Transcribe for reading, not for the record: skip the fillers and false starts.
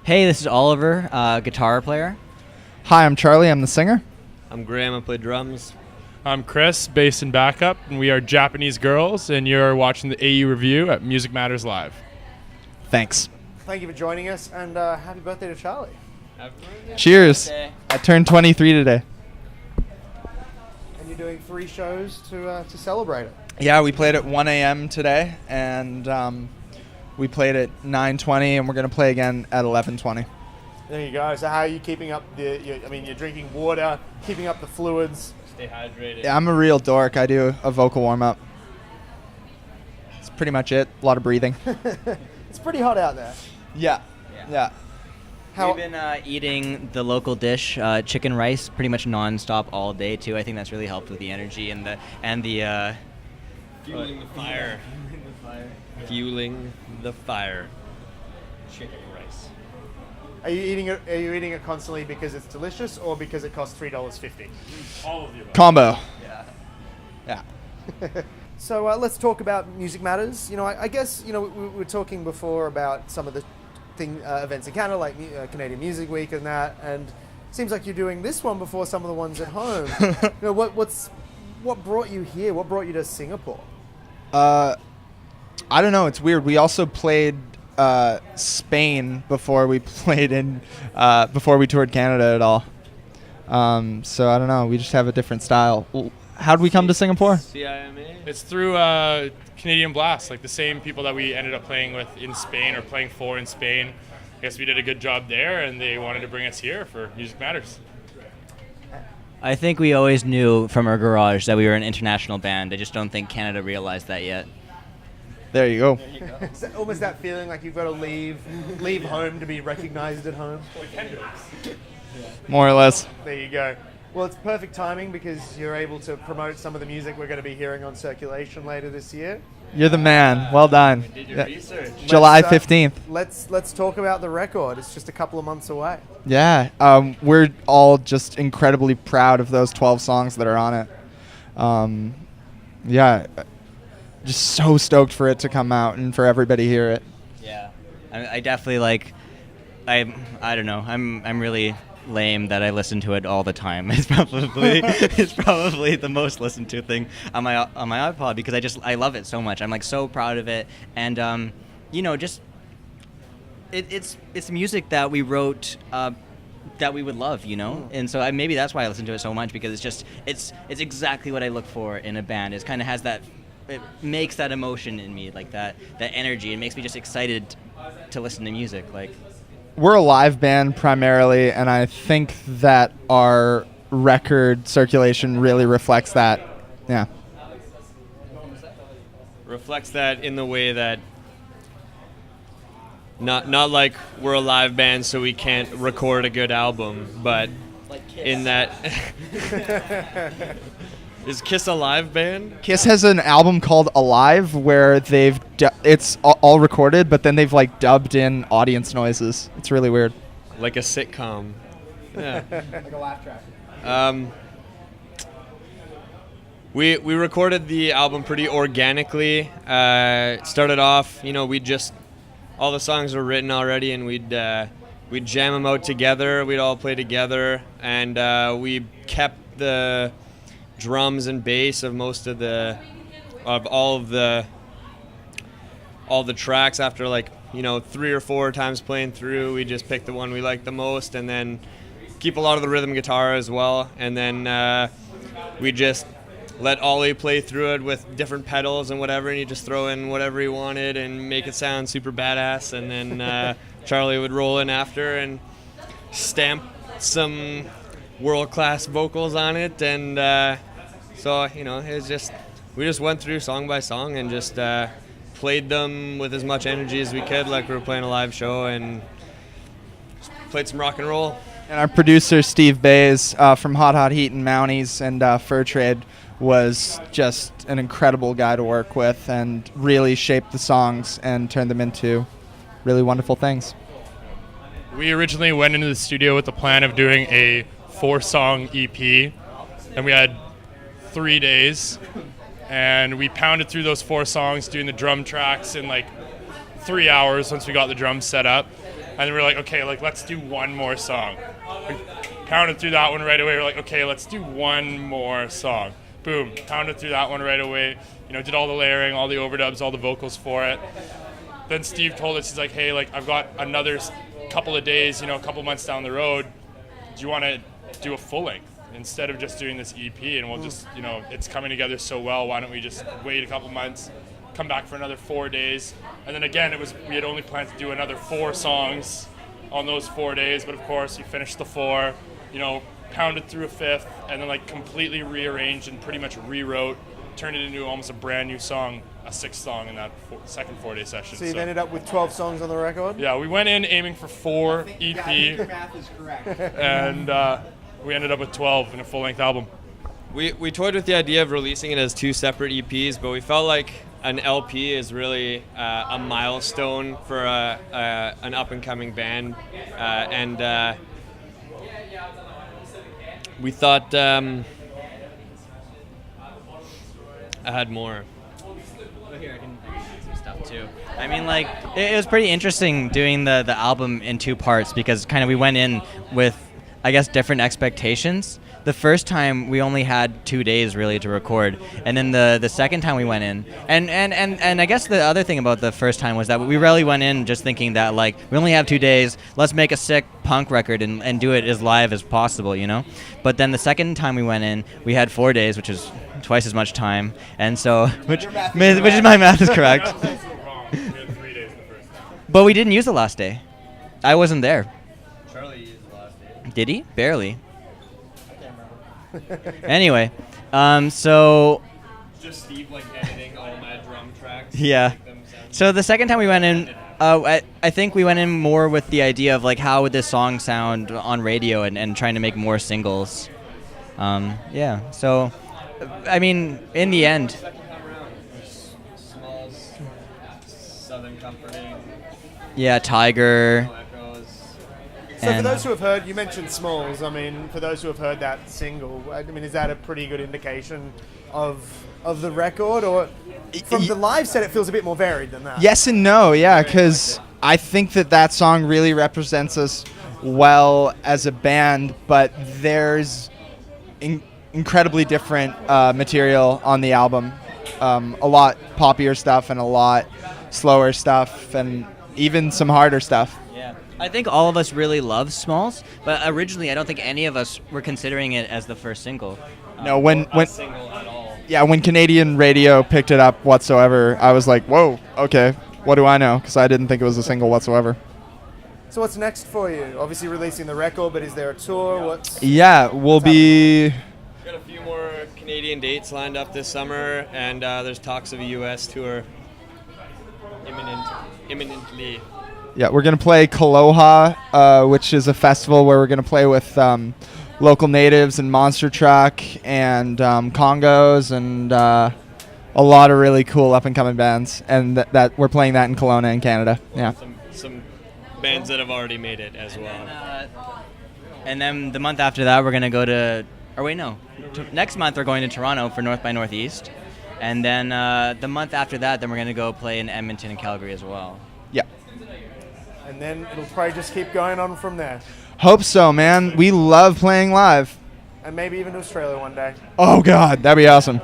Hey, this is Oliver, guitar player. Hi, I'm Charlie. I'm the singer. I'm Graham. I play drums. I'm Chris, bass and backup, and we are Japanese Girls, and you're watching the AU Review at Music Matters Live. Thanks. Thank you for joining us, and happy birthday to Charlie. Cheers. I turned 23 today. And you're doing 3 shows to celebrate it. Yeah, we played at 1 a.m. today, and we played at 9:20, and we're going to play again at 11:20. There you go. So how are you keeping up you're drinking water, keeping up the fluids. Stay hydrated. Yeah, I'm a real dork. I do a vocal warm-up. That's pretty much it. A lot of breathing. It's pretty hot out there. Yeah. We've been eating the local dish, chicken rice, pretty much non-stop all day too. I think that's really helped with the energy and the Fueling the fire. Fueling the fire. Chicken rice. Are you eating it constantly because it's delicious or because it costs $3.50? All of the above. Combo. Yeah. So let's talk about Music Matters. I guess we were talking before about some of the events in Canada, like Canadian Music Week and that, and it seems like you're doing this one before some of the ones at home. What brought you here? What brought you to Singapore? I don't know. It's weird. We also played Spain before we played before we toured Canada at all. So I don't know. We just have a different style. How did we come to Singapore? CIMA? It's through Canadian Blast, like the same people that we ended up playing with in Spain or playing for in Spain. I guess we did a good job there, and they wanted to bring us here for Music Matters. I think we always knew from our garage that we were an international band. I just don't think Canada realized that yet. There you go. Is that almost that feeling like you've got to leave home to be recognized at home? More or less. There you go. Well, it's perfect timing because you're able to promote some of the music we're going to be hearing on Circulation later this year. You're the man. Well done. Did your research. July 15th. Let's talk about the record. It's just a couple of months away. Yeah. We're all just incredibly proud of those 12 songs that are on it. Yeah. Just so stoked for it to come out and for everybody to hear it. Yeah, I definitely I don't know. I'm really lame that I listen to it all the time. It's probably the most listened to thing on my iPod because I love it so much. I'm so proud of it, and just it's music that we wrote that we would love, and so maybe that's why I listen to it so much because it's exactly what I look for in a band. It kind of has that. It makes that emotion in me, like that energy. It makes me just excited to listen to music. We're a live band primarily, and I think that our record Circulation really reflects that. Yeah. Reflects that in the way that not like we're a live band so we can't record a good album, but in that Is Kiss a live band? Kiss has an album called Alive where it's all recorded, but then they've dubbed in audience noises. It's really weird. Like a sitcom. Yeah. Like a laugh track. We recorded the album pretty organically. It started off, all the songs were written already, and we'd jam them out together. We'd all play together, and we kept the drums and bass of all the tracks. After 3 or 4 times playing through, we just picked the one we liked the most, and then keep a lot of the rhythm guitar as well. And then we just let Ollie play through it with different pedals and whatever, and he just throw in whatever he wanted and make it sound super badass. And then Charlie would roll in after and stamp some world-class vocals on it, and so it's just we just went through song by song and just played them with as much energy as we could, like we were playing a live show, and just played some rock and roll. And our producer Steve Bays from Hot Hot Heat and Mounties and Fur Trade was just an incredible guy to work with and really shaped the songs and turned them into really wonderful things. We originally went into the studio with the plan of doing a 4-song EP, and we had 3 days, and we pounded through those 4 songs doing the drum tracks in 3 hours once we got the drums set up. And then we're like, okay, like let's do one more song. We pounded through that one right away. We're like, okay, let's do one more song. Boom, pounded through that one right away. You know, did all the layering, all the overdubs, all the vocals for it. Then Steve told us, he's like, hey, like I've got another couple of days, you know, a couple months down the road. Do you want to do a full length instead of just doing this EP? And we'll just, you know, it's coming together so well. Why don't we just wait a couple months, come back for another 4 days? And then again, we had only planned to do another 4 songs on those 4 days. But of course, we finished the 4, you know, pounded through a 5th, and then like completely rearranged and pretty much rewrote, turned it into almost a brand new song, a 6th song in that second 4-day session. So you've ended up with 12 songs on the record? Yeah, we went in aiming for 4 EP. Your math is correct. And we ended up with 12 in a full-length album. We toyed with the idea of releasing it as 2 separate EPs, but we felt like an LP is really a milestone for an up-and-coming band, and we thought I had more. Here, I can some stuff too. I mean, like, it was pretty interesting doing the album in 2 parts because kind of we went in with, I guess, different expectations. The first time we only had 2 days really to record, and then the second time we went in, and I guess the other thing about the first time was that we really went in just thinking that like we only have 2 days, let's make a sick punk record and do it as live as possible, you know. But then the second time we went in, we had 4 days, which is twice as much time, and so which is my math is correct. That's also wrong. We had 3 days the first time. But we didn't use the last day. I wasn't there. Charlie used the last day. Did he? Barely. Anyway, so Just Steve like editing all my drum tracks. yeah. So the second time we went in, I think we went in more with the idea of like how would this song sound on radio and trying to make more singles. Yeah. So, I mean, in the end, Second time around, Smalls, Southern Comforting, yeah, Tiger. Echoes. So for And- those who have heard, you mentioned Smalls. I mean, for those who have heard that single, I mean, is that a pretty good indication of the record? Or from the live set, it feels a bit more varied than that. Yes and no, yeah, because I think that song really represents us well as a band, but there's incredibly different material on the album. A lot poppier stuff and a lot slower stuff and even some harder stuff. Yeah. I think all of us really love Smalls, but originally I don't think any of us were considering it as the first single. No, when Single at all. yeah, when Canadian radio picked it up whatsoever, I was like, whoa, okay, what do I know? Because I didn't think it was a single whatsoever. So what's next for you? Obviously releasing the record, but is there a tour? What's Yeah, we'll be... Got a few more Canadian dates lined up this summer, and there's talks of a U.S. tour imminently. Yeah, we're going to play Kaloha, which is a festival where we're going to play with local natives and Monster Truck and Congos and a lot of really cool up-and-coming bands. And that we're playing that in Kelowna in Canada. Yeah. Some bands that have already made it as well. And then the month after that, we're going to go to... Or wait, no. Next month, we're going to Toronto for North by Northeast. And then the month after that, then we're going to go play in Edmonton and Calgary as well. Yeah. and then it'll probably just keep going on from there, Hope so, man. We love playing live. and maybe even to Australia one day. Oh, God. That'd be awesome.